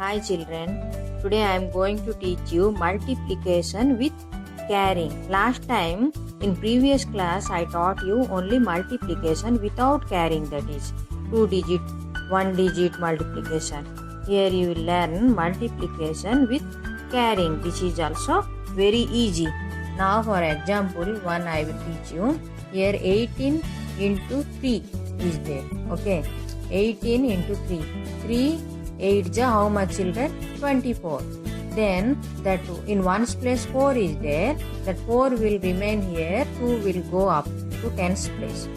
Hi children, today I am going to teach you multiplication with carrying. Last time in previous class I taught you only multiplication without carrying, that is 2 digit, 1 digit multiplication. Here you will learn multiplication with carrying. This is also very easy. Now for example 1 I will teach you. Here 18 into 3 is there. Okay, 18 into 3. 3 8 ja how much children? 24. Then that in ones place 4 is there. That 4 will remain here. 2 will go up to tens place.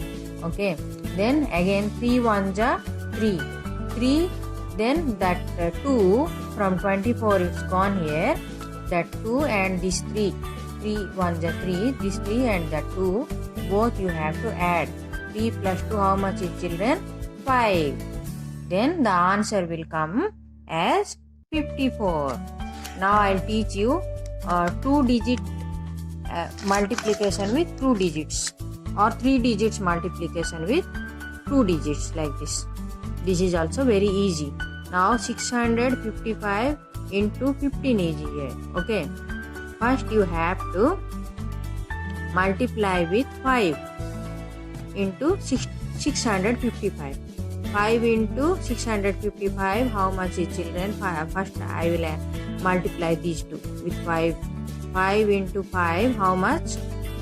Okay. Then again 3 1 ja 3. 3. Then that 2 from 24 is gone here. That 2 and this 3. 3 1 ja 3. This 3 and that 2. Both you have to add. 3 plus 2 how much is children? 5. Then the answer will come as 54. Now I'll teach you 2 digit multiplication with 2 digits or 3 digits multiplication with 2 digits like this. This is also very easy. Now 655 into 15 is here. Okay. First you have to multiply with 5 into 655. 5 into 655, how much is children? First I will multiply these two with 5. 5 into 5, how much?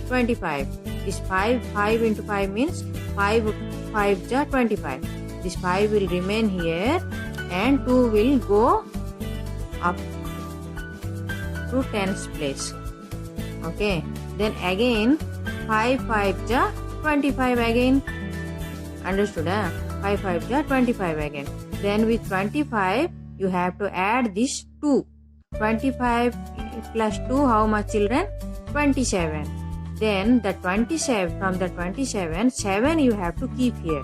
25. This 5 into 5 means 5 5 ja 25. This 5 will remain here and 2 will go up to tens place. Okay. Then again 5 5 ja 25 again. Understood? 5 5 ja 25 again. Then with 25 you have to add this 2. 25 plus 2 how much children? 27. Then the 27, from the 27 7 you have to keep here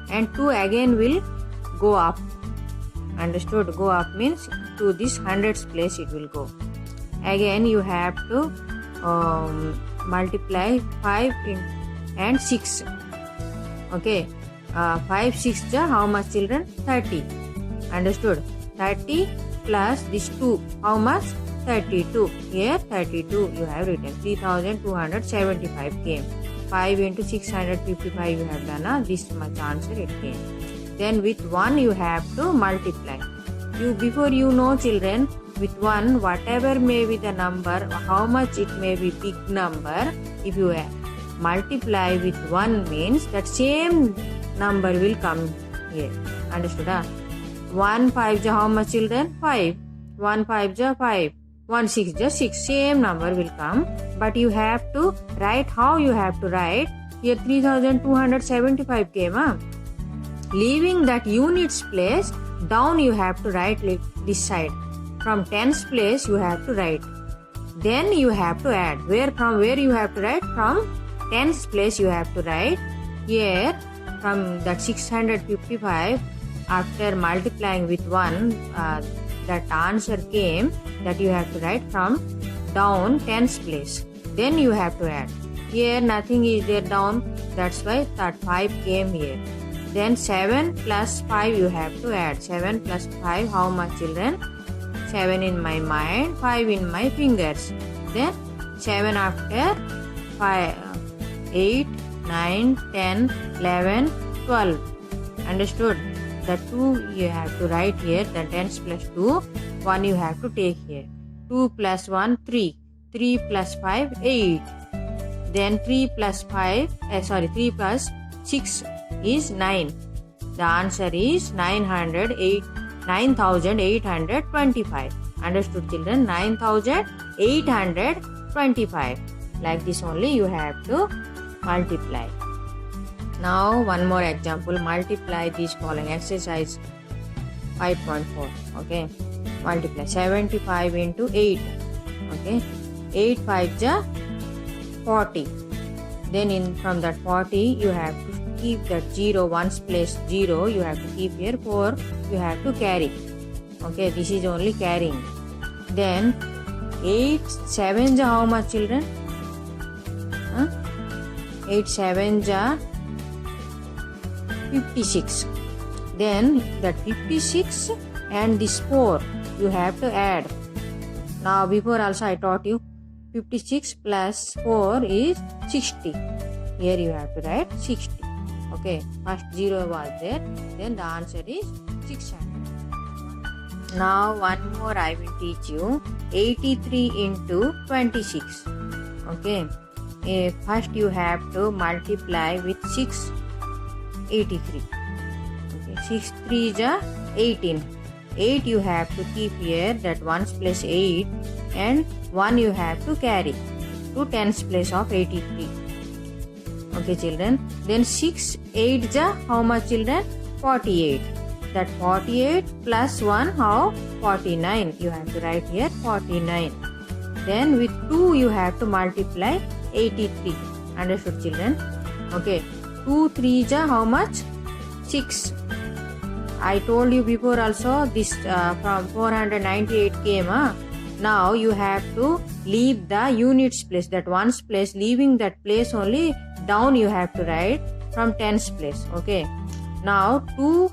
and 2 again will go up. Understood? Go up means to this hundreds place it will go. Again you have to multiply 5 and 6. Okay. 5 6 ja how much children? 30. Understood? 30 plus this 2 how much? 32. Here 32 you have written. 3275 came. 5 into 655 you have done. This much answer it came. Then with 1 you have to multiply. Before you know children, with 1 whatever may be the number, how much it may be big number, if you multiply with 1 means that same number will come here. Understood? 1 5 ja how much children? 5. 1 5 ja 5. 1 6 ja 6. Same number will come. But you have to write. How you have to write? Here 3275 came. Leaving that units place, down you have to write like this side. From tens place you have to write. Then you have to add. From where you have to write? From tens place you have to write. Here from that 655 after multiplying with 1 that answer came, that you have to write from down tens place. Then you have to add. Here nothing is there down, that's why that 5 came here. Then 7 plus 5 you have to add. 7 plus 5 how much children? 7 in my mind, 5 in my fingers. Then 7 after 5, 8 9 10 11 12. Understood? The 2 you have to write here. The tens plus 2. 1 you have to take here. 2 plus 1 3. 3 plus 5 8. Then 3 plus 3 plus 6 is 9. The answer is 9825. Understood children? 9825. Like this only you have to multiply. Now one more example. Multiply these following. Exercise 5.4. Okay. Multiply 75 into 8. Okay. 8 5 ja 40. Then from that 40 you have to keep that 0 ones place 0 you have to keep here. 4 you have to carry. Okay. This is only carrying. Then 8 7 ja how much children? 8 7 ja 56. Then that 56 and this 4 you have to add. Now before also I taught you 56 plus 4 is 60. Here you have to write 60. Okay, first 0 was there, then the answer is 600. Now one more I will teach you. 83 into 26. Okay, first you have to multiply with 683. Okay, 6 3 is 18. 8 you have to keep here, that 1's place 8, and 1 you have to carry to 10's place of 83. Okay children, then 6 8 is how much children? 48. That 48 plus 1 how? 49. You have to write here 49. Then with 2 you have to multiply 83. Understood children? Okay, 2 3 is how much? 6. I told you before also this from 498 came. Now you have to leave the units place, that 1's place, leaving that place only down you have to write from 10's place. Okay, now 2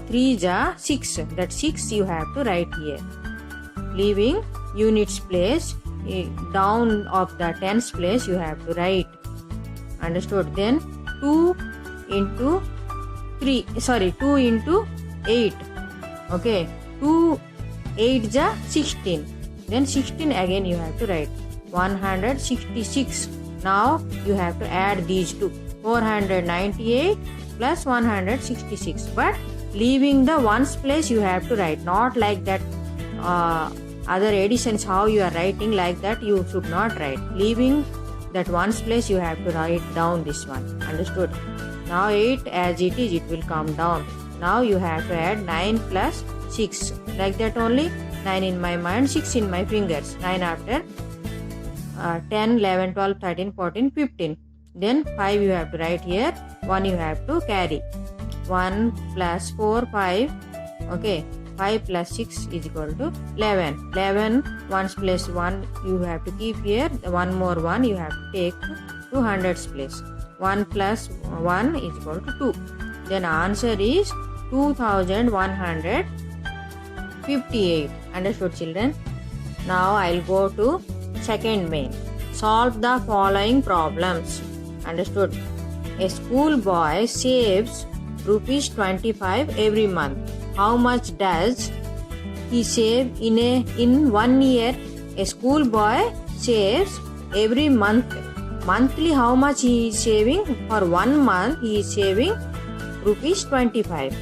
3 is 6, that 6 you have to write here, leaving units place down of the 10's place you have to write. Understood? Then 2 into 2 into 8. Okay, 2 8 is 16. Then 16 again you have to write 166. Now you have to add these two, 498 plus 166, but leaving the 1's place you have to write, not like that other additions how you are writing, like that you should not write. Leaving that 1's place you have to write down this one. Understood? Now 8 as it is, it will come down. Now you have to add 9 plus 6, like that only. 9 in my mind, 6 in my fingers. 9 after 10, 11, 12, 13, 14, 15. Then 5 you have to write here, 1 you have to carry. 1 plus 4, 5. Okay, 5 plus 6 is equal to 11. 11, 1's place 1 you have to keep here. One more 1 you have to take to 100's place. 1 plus 1 is equal to 2. Then answer is 2158. Understood children? Now I'll go to second main. Solve the following problems. Understood? A school boy saves rupees 25 every month. How much does he save in 1 year? A school boy saves every month. Monthly how much he is saving? For 1 month he is saving rupees 25.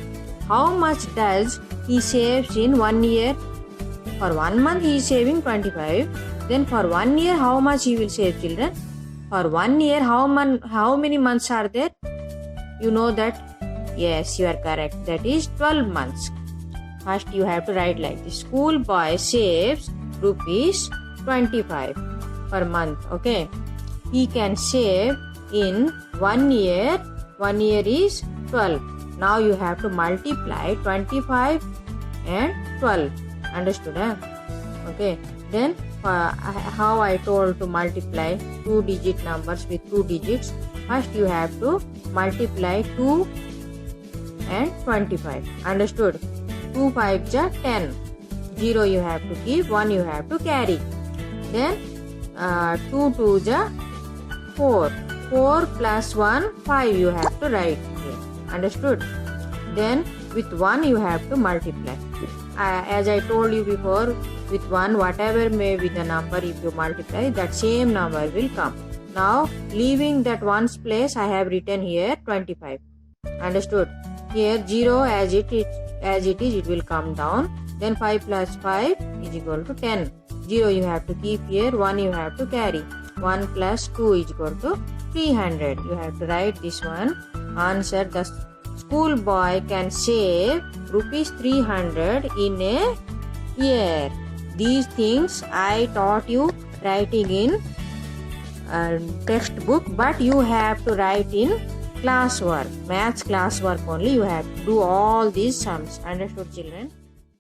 How much does he saves in 1 year? For 1 month he is saving 25. Then for 1 year how much he will save children? For 1 year how many months are there? You know that? Yes, you are correct. That is 12 months. First you have to write like this. School boy saves rupees 25 per month. Okay. He can save in 1 year. 1 year is 12. Now you have to multiply 25 and 12. Understood? Okay. Then how I told to multiply 2-digit numbers with 2 digits. First you have to multiply 2 and 25. Understood? 2 5 is 10. 0 you have to keep, 1 you have to carry. Then 2 2 is 4. 4 plus 1, 5 you have to write here. Understood? Then with 1 you have to multiply. As I told you before, with 1 whatever may be the number, if you multiply, that same number will come. Now leaving that 1's place I have written here 25. Understood? Here 0 as it is it will come down. Then 5 plus 5 is equal to 10. 0 you have to keep here, 1 you have to carry. 1 plus 2 is equal to 300. You have to write this one. Answer: the school boy can save rupees 300 in a year. These things I taught you writing in textbook, but you have to write in classwork, maths classwork only. You have to do all these sums. Understood children?